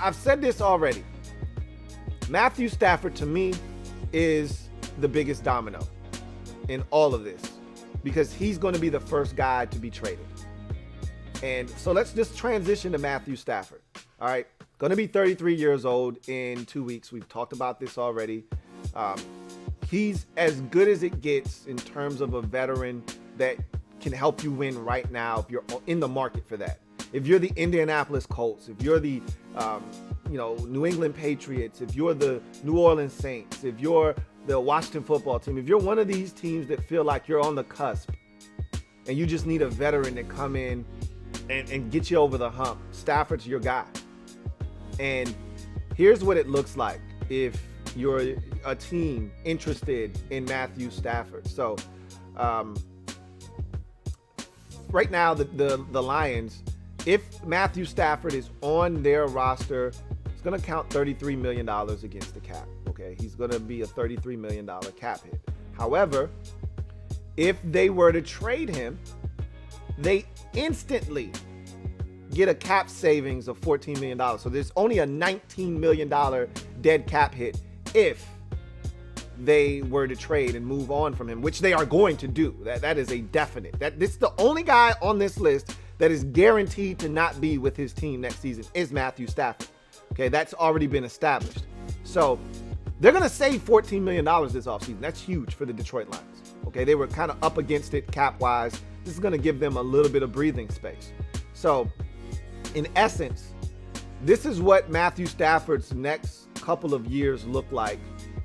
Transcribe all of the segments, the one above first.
I've said this already. Matthew Stafford, to me, is the biggest domino in all of this because he's going to be the first guy to be traded. And so let's just transition to Matthew Stafford. All right. Going to be 33 years old in 2 weeks. We've talked about this already. He's as good as it gets in terms of a veteran that can help you win right now if you're in the market for that. If you're the Indianapolis Colts, if you're the New England Patriots, if you're the New Orleans Saints, if you're the Washington football team, if you're one of these teams that feel like you're on the cusp and you just need a veteran to come in and get you over the hump, Stafford's your guy. And here's what it looks like if you're a team interested in Matthew Stafford. So right now, the Lions, if Matthew Stafford is on their roster, it's going to count $33 million against the cap. Okay, he's going to be a $33 million cap hit. However, if they were to trade him, they instantly get a cap savings of $14 million. So there's only a $19 million dead cap hit if they were to trade and move on from him, which they are going to do. That is a definite. This is the only guy on this list that is guaranteed to not be with his team next season is Matthew Stafford. Okay, that's already been established. So they're going to save $14 million this offseason. That's huge for the Detroit Lions. Okay, they were kind of up against it cap-wise. This is going to give them a little bit of breathing space. So in essence, this is what Matthew Stafford's next couple of years look like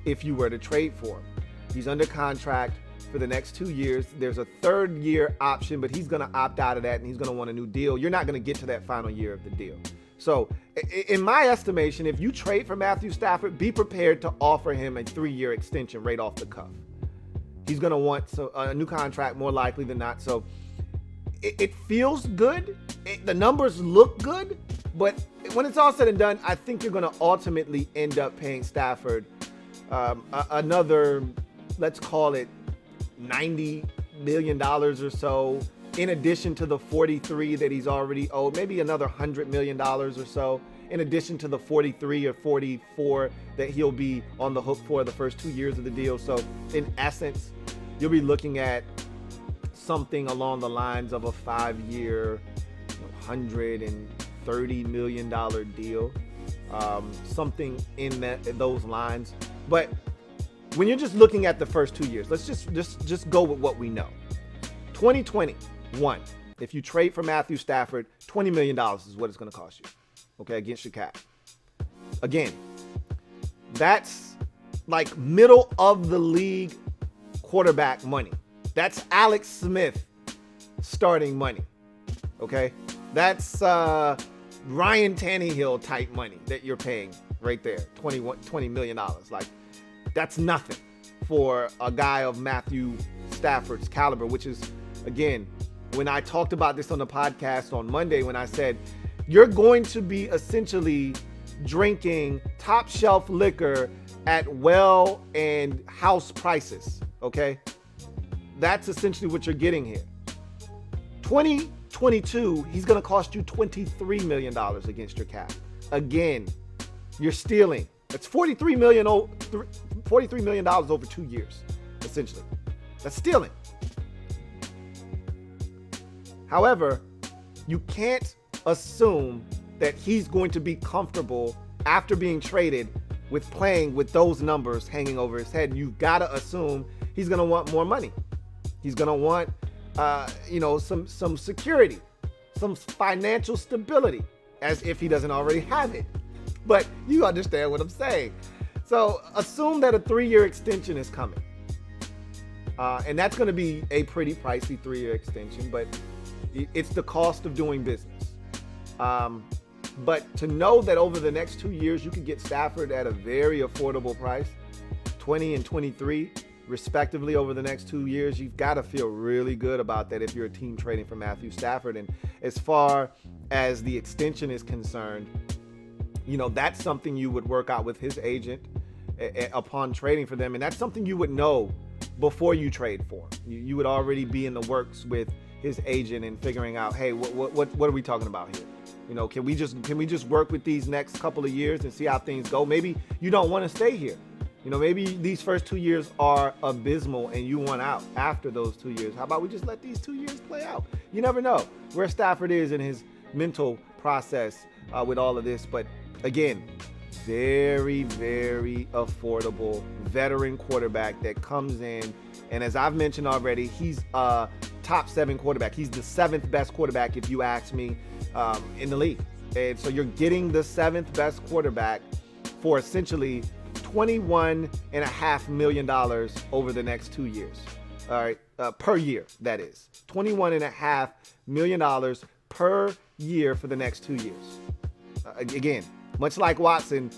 if you were to trade for him. He's under contract for the next 2 years. There's a third year option, but he's going to opt out of that and he's going to want a new deal. You're not going to get to that final year of the deal. So in my estimation, if you trade for Matthew Stafford, be prepared to offer him a 3-year extension right off the cuff. He's going to want a new contract more likely than not. So it feels good. The numbers look good, but when it's all said and done, I think you're going to ultimately end up paying Stafford another, let's call it $90 million or so, in addition to the 43 that he's already owed, maybe another $100 million or so, in addition to the 43 or 44 that he'll be on the hook for the first 2 years of the deal. So in essence, you'll be looking at something along the lines of a 5-year, $130 million deal, something in those lines. But when you're just looking at the first 2 years, let's just go with what we know. 2021, if you trade for Matthew Stafford, $20 million is what it's going to cost you, okay, against your cap. Again, that's like middle of the league quarterback money. That's Alex Smith starting money, okay? That's Ryan Tannehill type money that you're paying right there, $20 million. Like, that's nothing for a guy of Matthew Stafford's caliber, which is, again, when I talked about this on the podcast on Monday, when I said you're going to be essentially drinking top shelf liquor at well and house prices, okay? That's essentially what you're getting here. 2022, he's going to cost you $23 million against your cap. Again, you're stealing. That's $43 million over 2 years, essentially. That's stealing. However, you can't assume that he's going to be comfortable after being traded with playing with those numbers hanging over his head. You've got to assume he's going to want more money. He's going to want, some security, some financial stability, as if he doesn't already have it. But you understand what I'm saying. So assume that a 3-year extension is coming. And that's going to be a pretty pricey 3-year extension, but it's the cost of doing business. But to know that over the next 2 years, you could get Stafford at a very affordable price, 20 and 23, respectively, over the next 2 years, you've got to feel really good about that if you're a team trading for Matthew Stafford. And as far as the extension is concerned, that's something you would work out with his agent upon trading for them. And that's something you would know before you trade for him. You would already be in the works with his agent and figuring out, hey, what are we talking about here? You know, can we just work with these next couple of years and see how things go? Maybe you don't want to stay here. You know, maybe these first 2 years are abysmal and you want out after those 2 years. How about we just let these 2 years play out? You never know where Stafford is in his mental process with all of this. But again, very, very affordable veteran quarterback that comes in. And as I've mentioned already, he's a top 7 quarterback. He's the 7th best quarterback, if you ask me, in the league. And so you're getting the 7th best quarterback for essentially $21.5 million over the next 2 years. All right, per year, that is. $21.5 million per year for the next 2 years. Again, much like Watson,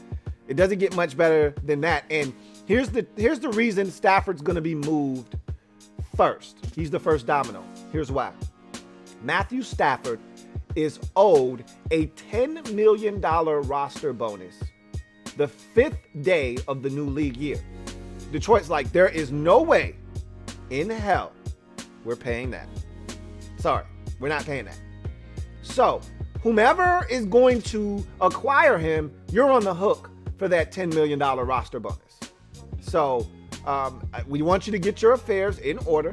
it doesn't get much better than that. And here's the reason Stafford's going to be moved first. He's the first domino. Here's why. Matthew Stafford is owed a $10 million roster bonus the 5th day of the new league year. Detroit's like, there is no way in hell we're paying that. Sorry, we're not paying that. So whomever is going to acquire him, you're on the hook for that $10 million roster bonus. So we want you to get your affairs in order,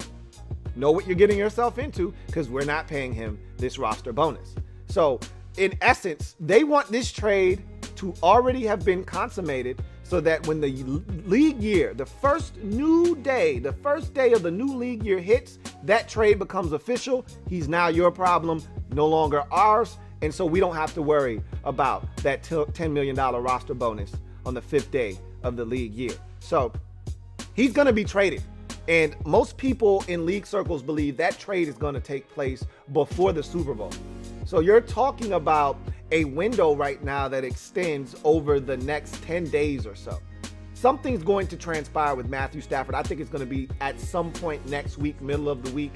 know what you're getting yourself into, because we're not paying him this roster bonus. So in essence, they want this trade to already have been consummated so that when the league year, the first day of the new league year hits, that trade becomes official. He's now your problem, no longer ours. And so we don't have to worry about that $10 million roster bonus on the 5th day of the league year. So he's going to be traded. And most people in league circles believe that trade is going to take place before the Super Bowl. So you're talking about a window right now that extends over the next 10 days or so. Something's going to transpire with Matthew Stafford. I think it's going to be at some point next week, middle of the week,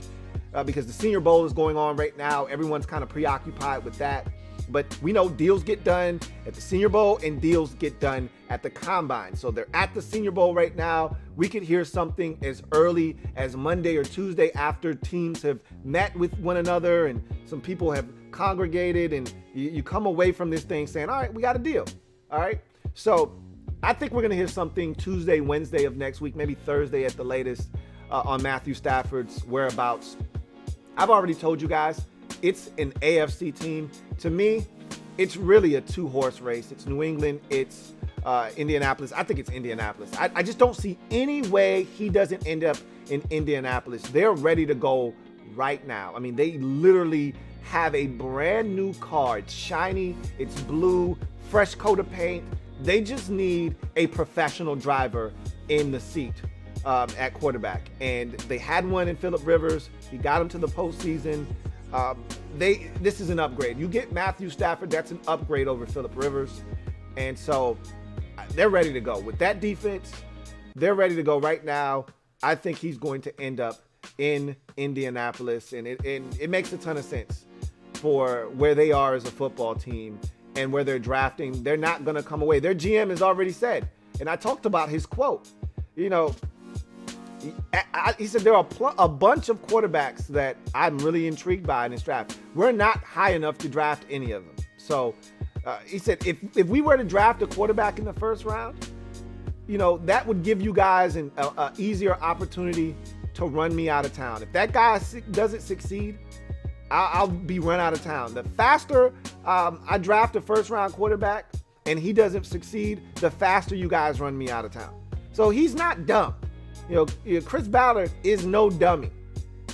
because the Senior Bowl is going on right now. Everyone's kind of preoccupied with that. But we know deals get done at the Senior Bowl and deals get done at the Combine. So they're at the Senior Bowl right now. We could hear something as early as Monday or Tuesday after teams have met with one another and some people have congregated, and you come away from this thing saying, all right, we got a deal. All right. So I think we're going to hear something Tuesday, Wednesday of next week, maybe Thursday at the latest on Matthew Stafford's whereabouts. I've already told you guys, it's an AFC team. To me, it's really a 2-horse race. It's New England. It's Indianapolis. I think it's Indianapolis. I just don't see any way he doesn't end up in Indianapolis. They're ready to go right now. I mean, they literally have a brand new car. It's shiny. It's blue, fresh coat of paint. They just need a professional driver in the seat at quarterback. And they had one in Phillip Rivers. He got him to the postseason. This is an upgrade. You get Matthew Stafford, that's an upgrade over Phillip Rivers. And so they're ready to go. With that defense, they're ready to go right now. I think he's going to end up in Indianapolis. And it makes a ton of sense for where they are as a football team and where they're drafting. They're not going to come away. Their GM has already said, and I talked about his quote, you know, he said there are a bunch of quarterbacks that I'm really intrigued by in this draft. We're not high enough to draft any of them. So he said if we were to draft a quarterback in the first round, you know, that would give you guys an easier opportunity to run me out of town. If that guy doesn't succeed, I'll be run out of town. The faster I draft a first-round quarterback and he doesn't succeed, the faster you guys run me out of town. So he's not dumb. You know, Chris Ballard is no dummy.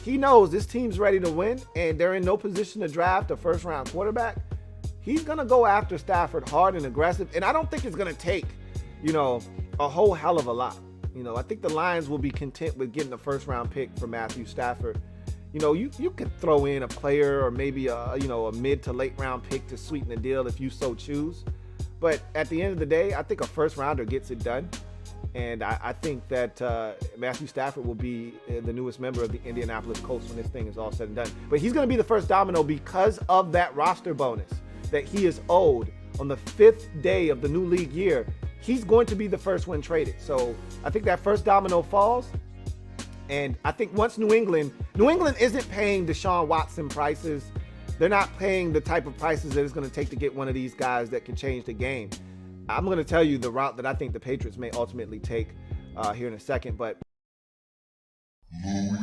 He knows this team's ready to win and they're in no position to draft a first-round quarterback. He's going to go after Stafford hard and aggressive, and I don't think it's going to take, you know, a whole hell of a lot. You know, I think the Lions will be content with getting a first-round pick for Matthew Stafford. You know, you could throw in a player or maybe a mid to late round pick to sweeten the deal if you so choose. But at the end of the day, I think a first-rounder gets it done. And I think that Matthew Stafford will be the newest member of the Indianapolis Colts when this thing is all said and done. But he's going to be the first domino because of that roster bonus that he is owed on the 5th day of the new league year. He's going to be the first one traded. So I think that first domino falls. And I think once New England New England isn't paying Deshaun Watson prices. They're not paying the type of prices that it's going to take to get one of these guys that can change the game. I'm going to tell you the route that I think the Patriots may ultimately take here in a second, but Louie